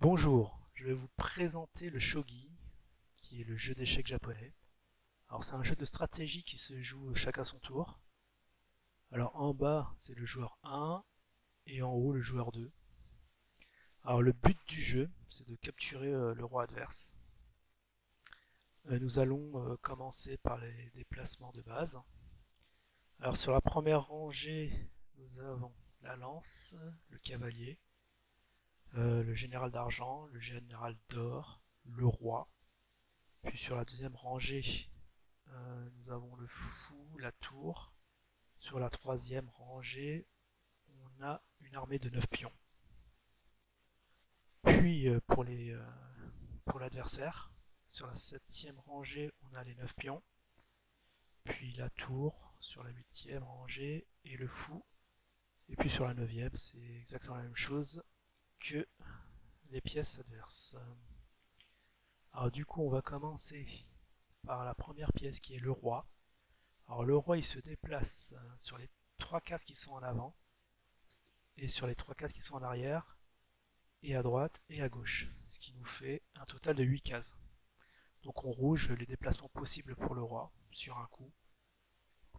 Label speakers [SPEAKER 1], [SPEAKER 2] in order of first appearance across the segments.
[SPEAKER 1] Bonjour, je vais vous présenter le shogi, qui est le jeu d'échecs japonais. Alors c'est un jeu de stratégie qui se joue chacun son tour. Alors en bas c'est le joueur 1 et en haut le joueur 2. Alors le but du jeu c'est de capturer le roi adverse. Nous allons commencer par les déplacements de base. Alors sur la première rangée nous avons la lance, le cavalier, le général d'argent, le général d'or, le roi. Puis sur la deuxième rangée, nous avons le fou, la tour. Sur la troisième rangée, on a une armée de 9 pions. Puis pour l'adversaire, sur la septième rangée, on a les 9 pions. Puis la tour sur la huitième rangée et le fou. Et puis sur la neuvième, c'est exactement la même chose que les pièces adverses. Alors du coup, on va commencer par la première pièce qui est le roi. Alors le roi il se déplace sur les 3 cases qui sont en avant et sur les 3 cases qui sont en arrière et à droite et à gauche, ce qui nous fait un total de 8 cases. Donc on rouge les déplacements possibles pour le roi sur un coup.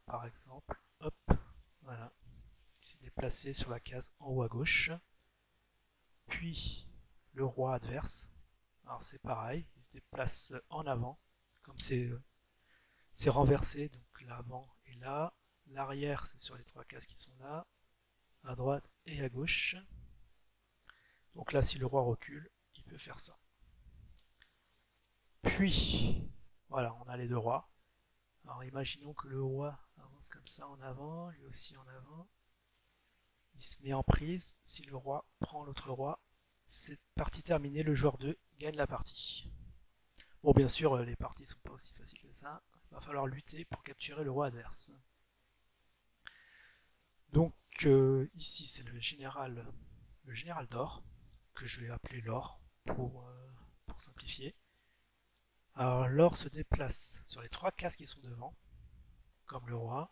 [SPEAKER 1] Par exemple, hop, voilà, il s'est déplacé sur la case en haut à gauche. Puis le roi adverse, alors c'est pareil, il se déplace en avant, comme c'est renversé, donc l'avant est là, l'arrière c'est sur les 3 cases qui sont là, à droite et à gauche. Donc là, si le roi recule, il peut faire ça. Puis, voilà, on a les deux rois. Alors imaginons que le roi avance comme ça en avant, lui aussi en avant. Il se met en prise. Si le roi prend l'autre roi, c'est partie terminée. Le joueur 2 gagne la partie. Bon, bien sûr, les parties sont pas aussi faciles que ça. Il va falloir lutter pour capturer le roi adverse. Donc ici, c'est le général d'or, que je vais appeler l'or pour simplifier. Alors l'or se déplace sur les 3 cases qui sont devant, comme le roi,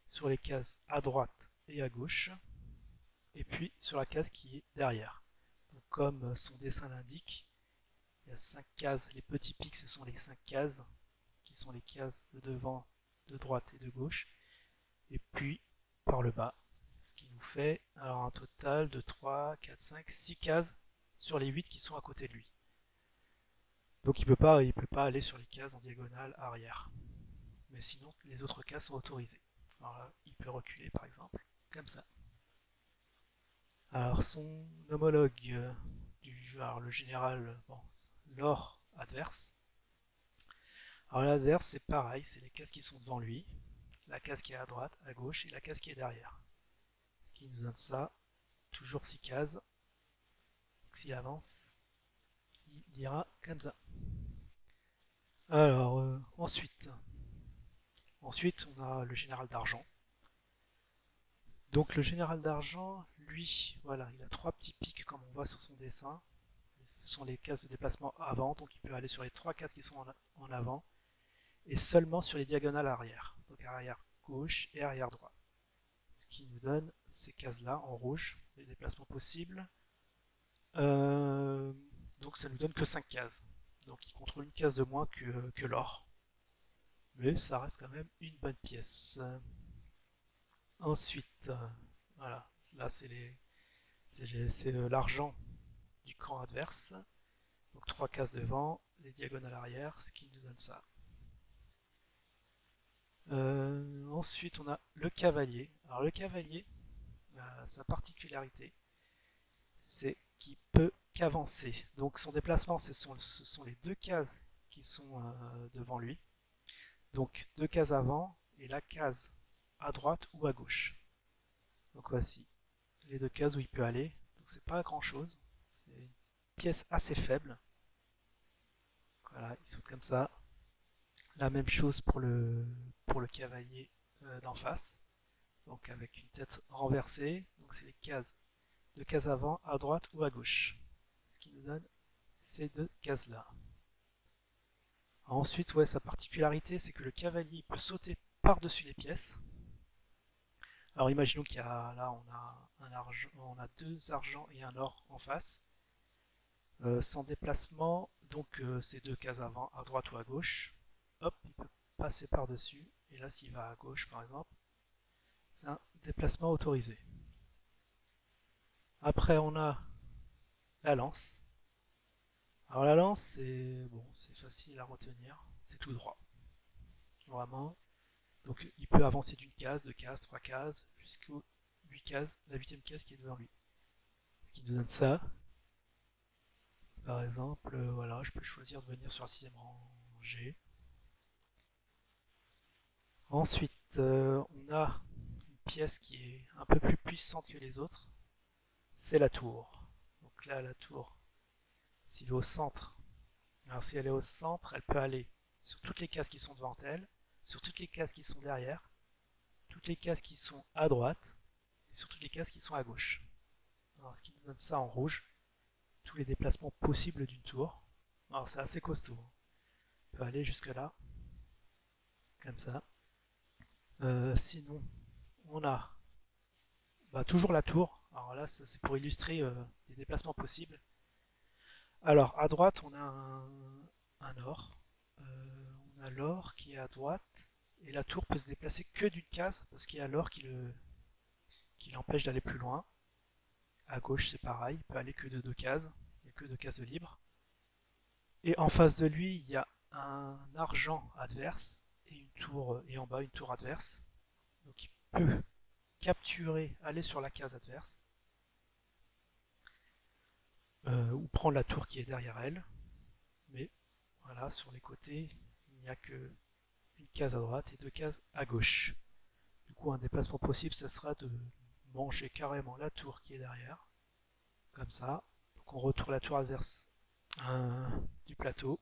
[SPEAKER 1] sur les cases à droite et à gauche, et puis sur la case qui est derrière. Donc, comme son dessin l'indique, il y a 5 cases, les petits pics ce sont les 5 cases, qui sont les cases de devant, de droite et de gauche, et puis par le bas, ce qui nous fait alors un total de 3, 4, 5, 6 cases sur les 8 qui sont à côté de lui. Donc il peut pas aller sur les cases en diagonale arrière. Mais sinon, les autres cases sont autorisées. Alors là, il peut reculer par exemple, comme ça. Alors son homologue du jeu, alors le général, bon, l'or adverse. Alors l'adverse c'est pareil, c'est les cases qui sont devant lui, la case qui est à droite, à gauche et la case qui est derrière. Ce qui nous donne ça, toujours 6 cases. Donc s'il avance, il ira comme ça. Alors ensuite on a le général d'argent. Donc le général d'argent, lui, voilà, il a 3 petits pics comme on voit sur son dessin. Ce sont les cases de déplacement avant, donc il peut aller sur les 3 cases qui sont en avant et seulement sur les diagonales arrière. Donc arrière gauche et arrière droit. Ce qui nous donne ces cases-là en rouge, les déplacements possibles. Donc ça nous donne que 5 cases. Donc il contrôle une case de moins que l'or. Mais ça reste quand même une bonne pièce. Ensuite, voilà, là c'est l'argent du camp adverse. Donc 3 cases devant, les diagonales arrière, ce qui nous donne ça. Ensuite, on a le cavalier. Alors le cavalier, sa particularité, c'est qu'il peut qu'avancer. Donc son déplacement, ce sont les 2 cases qui sont devant lui. Donc 2 cases avant et la case à droite ou à gauche. Donc voici les 2 cases où il peut aller. Donc c'est pas grand chose. C'est une pièce assez faible. Voilà, il saute comme ça. La même chose pour le cavalier d'en face. Donc avec une tête renversée. Donc c'est les cases 2 cases avant, à droite ou à gauche. Ce qui nous donne ces 2 cases-là. Ensuite, ouais, sa particularité, c'est que le cavalier peut sauter par-dessus les pièces. Alors imaginons là on a 2 argents et un or en face. Son déplacement, donc ces deux cases avant, à droite ou à gauche, hop, il peut passer par-dessus. Et là, s'il va à gauche, par exemple, c'est un déplacement autorisé. Après, on a la lance. Alors la lance, c'est bon, c'est facile à retenir, c'est tout droit, vraiment. Donc il peut avancer d'une case, deux cases, trois cases, jusqu'aux 8 cases, la huitième case qui est devant lui. Ce qui nous donne ça. Par exemple, voilà, je peux choisir de venir sur la sixième rangée. Ensuite, on a une pièce qui est un peu plus puissante que les autres, c'est la tour. Donc là, la tour, s'il est au centre, alors si elle est au centre, elle peut aller sur toutes les cases qui sont devant elle, sur toutes les cases qui sont derrière, toutes les cases qui sont à droite, et sur toutes les cases qui sont à gauche. Alors ce qui nous donne ça en rouge, tous les déplacements possibles d'une tour. Alors c'est assez costaud. On peut aller jusque là, comme ça. Sinon, on a toujours la tour. Alors là, c'est pour illustrer les déplacements possibles. Alors, à droite, on a un or. On a l'or qui est à droite. Et la tour peut se déplacer que d'une case, parce qu'il y a l'or qui l'empêche d'aller plus loin. À gauche, c'est pareil. Il peut aller que de deux cases. Il n'y a que deux cases de libre. Et en face de lui, il y a un argent adverse et une tour, et en bas une tour adverse. Donc il peut capturer, aller sur la case adverse, ou prendre la tour qui est derrière elle. Mais voilà, sur les côtés, il n'y a que une case à droite et deux cases à gauche. Du coup, un déplacement possible, ce sera de manger carrément la tour qui est derrière, comme ça. Donc on retourne la tour adverse du plateau,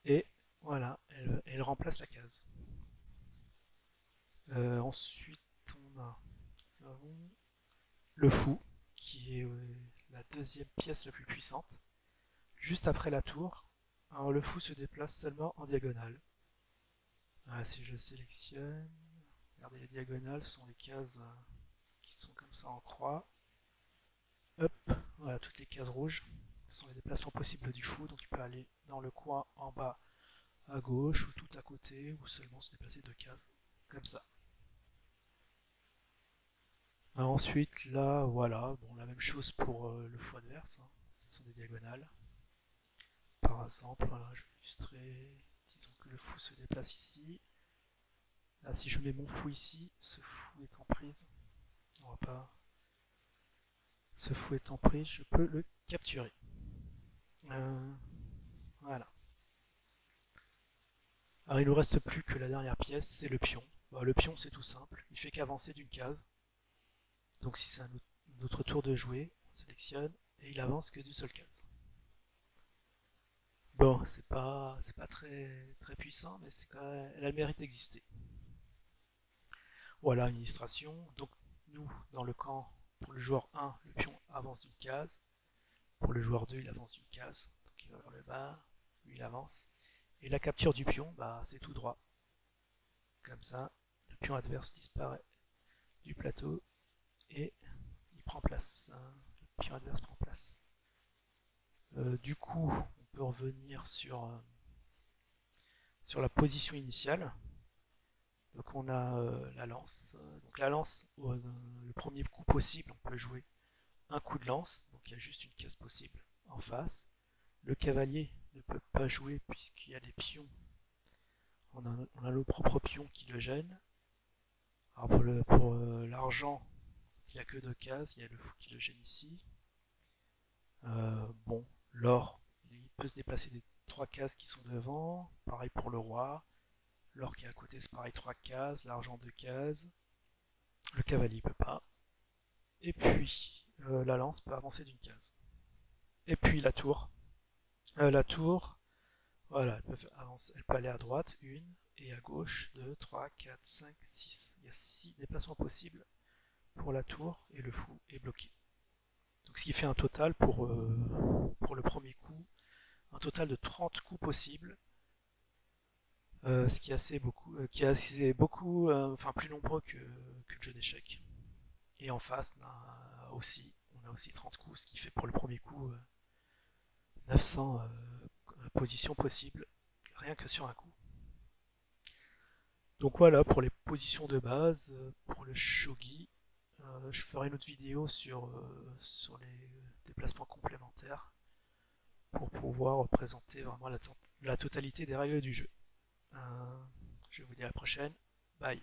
[SPEAKER 1] et voilà, elle remplace la case. Ensuite, nous avons le fou, qui est la deuxième pièce la plus puissante. Juste après la tour, alors le fou se déplace seulement en diagonale. Si je sélectionne, regardez les diagonales, ce sont les cases qui sont comme ça en croix. Hop, voilà, toutes les cases rouges. Ce sont les déplacements possibles du fou, donc il peut aller dans le coin en bas à gauche, ou tout à côté, ou seulement se déplacer deux cases, comme ça. Ensuite, là, voilà, bon, la même chose pour le fou adverse, hein. Ce sont des diagonales. Par exemple, voilà, je vais illustrer, disons que le fou se déplace ici. Là, si je mets mon fou ici, ce fou est en prise. On va pas. Ce fou est en prise, je peux le capturer. Voilà. Alors, il nous reste plus que la dernière pièce, c'est le pion. Le pion, c'est tout simple, il fait qu'avancer d'une case. Donc, si c'est un autre tour de jouer, on sélectionne et il avance que d'une seule case. Bon, c'est pas très, très puissant, mais c'est quand même, elle a le mérite d'exister. Voilà une illustration. Donc, nous, dans le camp, pour le joueur 1, le pion avance d'une case. Pour le joueur 2, il avance d'une case. Donc, il va vers le bas, lui, il avance. Et la capture du pion, c'est tout droit. Comme ça, le pion adverse disparaît du plateau et il prend place. Le pion adverse prend place. Du coup, on peut revenir sur la position initiale. Donc on a la lance. Donc la lance, le premier coup possible, on peut jouer un coup de lance. Donc il y a juste une case possible en face. Le cavalier ne peut pas jouer puisqu'il y a des pions. On a nos propres pions qui le gênent. Alors pour l'argent, il n'y a que deux cases. Il y a le fou qui le gêne ici. Bon, l'or, il peut se déplacer des trois cases qui sont devant. Pareil pour le roi. L'or qui est à côté, c'est pareil, 3 cases. L'argent, 2 cases. Le cavalier, il peut pas. Et puis, la lance peut avancer d'une case. Et puis, la tour. La tour, voilà, elle peut aller à droite, 1, et à gauche, 2, 3, 4, 5, 6. Il y a 6 déplacements possibles pour la tour, et le fou est bloqué. Donc, ce qui fait un total pour le premier coup, un total de 30 coups possibles. Ce qui est assez beaucoup, enfin plus nombreux que le jeu d'échecs. Et en face, on a aussi 30 coups, ce qui fait pour le premier coup 900 positions possibles, rien que sur un coup. Donc voilà pour les positions de base, pour le shogi. Je ferai une autre vidéo sur les déplacements complémentaires pour pouvoir représenter vraiment la totalité des règles du jeu. Je vous dis à la prochaine. Bye.